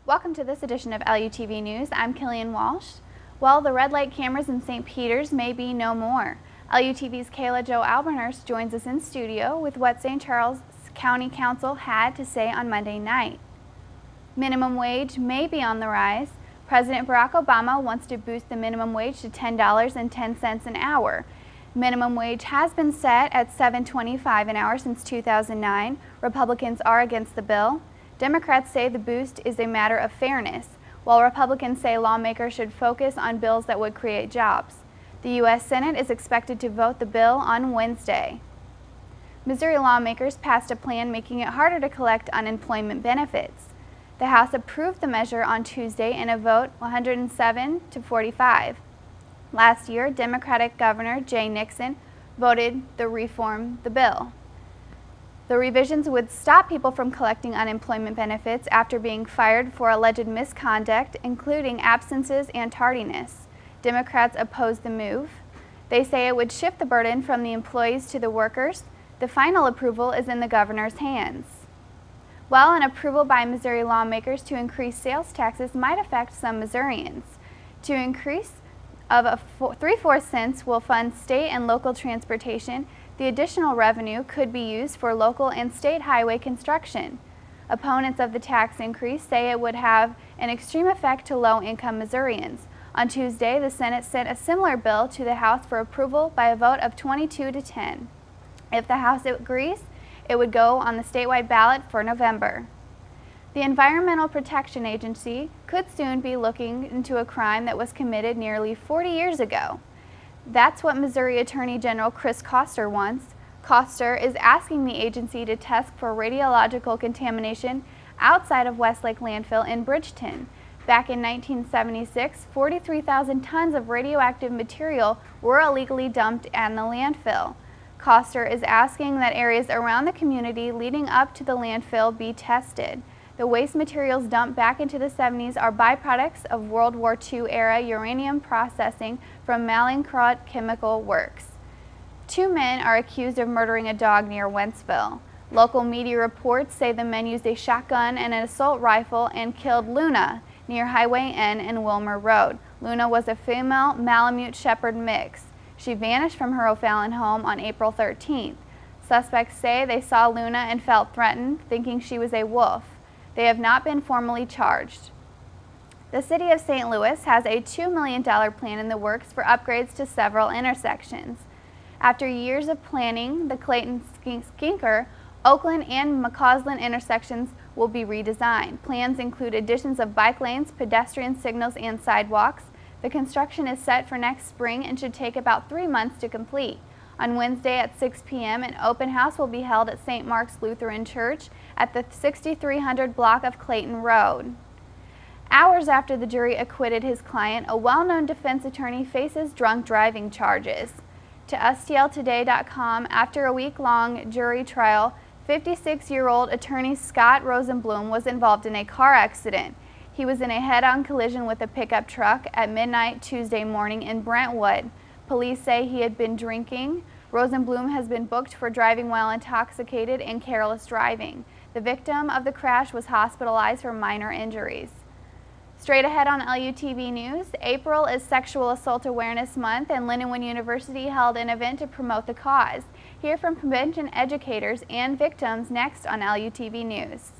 Welcome to this edition of Lutv News. I'm Killian Walsh. Well, the red light cameras in St. Peter's may be no more. LUTV's Kayla Jo Alberners joins us in studio with what St. Charles County Council had to say on Monday night. Minimum wage may be on the rise. President Barack Obama wants to boost the minimum wage to $10.10 an hour. Minimum wage has been set at $7.25 an hour since 2009. Republicans are against the bill. Democrats say the boost is a matter of fairness, while Republicans say lawmakers should focus on bills that would create jobs. The U.S. Senate is expected to vote the bill on Wednesday. Missouri lawmakers passed a plan making it harder to collect unemployment benefits. The House approved the measure on Tuesday in a vote 107 to 45. Last year, Democratic Governor Jay Nixon voted to reform the bill. The revisions would stop people from collecting unemployment benefits after being fired for alleged misconduct, including absences and tardiness. Democrats oppose the move. They say it would shift the burden from the employees to the workers. The final approval is in the governor's hands. While an approval by Missouri lawmakers to increase sales taxes might affect some Missourians. To increase of 3/4 cents will fund state and local transportation. The additional revenue could be used for local and state highway construction. Opponents of the tax increase say it would have an extreme effect to low-income Missourians. On Tuesday, the Senate sent a similar bill to the House for approval by a vote of 22 to 10. If the House agrees, it would go on the statewide ballot for November. The Environmental Protection Agency could soon be looking into a crime that was committed nearly 40 years ago. That's what Missouri Attorney General Chris Koster wants. Koster is asking the agency to test for radiological contamination outside of Westlake Landfill in Bridgeton. Back in 1976, 43,000 tons of radioactive material were illegally dumped in the landfill. Koster is asking that areas around the community leading up to the landfill be tested. The waste materials dumped back into the 70s are byproducts of World War II era uranium processing from Mallinckrodt Chemical Works. 2 men are accused of murdering a dog near Wentzville. Local media reports say the men used a shotgun and an assault rifle and killed Luna near Highway N and Wilmer Road. Luna was a female Malamute Shepherd mix. She vanished from her O'Fallon home on April 13th. Suspects say they saw Luna and felt threatened, thinking she was a wolf. They have not been formally charged. The City of St. Louis has a $2 million plan in the works for upgrades to several intersections. After years of planning, the Clayton-Skinker, Oakland, and McCausland intersections will be redesigned. Plans include additions of bike lanes, pedestrian signals, and sidewalks. The construction is set for next spring and should take about 3 months to complete. On Wednesday at 6 p.m., an open house will be held at St. Mark's Lutheran Church at the 6300 block of Clayton Road. Hours after the jury acquitted his client, a well-known defense attorney faces drunk driving charges. To STLtoday.com, after a week-long jury trial, 56-year-old attorney Scott Rosenblum was involved in a car accident. He was in a head-on collision with a pickup truck at midnight Tuesday morning in Brentwood. Police say he had been drinking. Rosenblum has been booked for driving while intoxicated and careless driving. The victim of the crash was hospitalized for minor injuries. Straight ahead on LUTV News, April is Sexual Assault Awareness Month, and Lindenwood University held an event to promote the cause. Hear from prevention educators and victims next on LUTV News.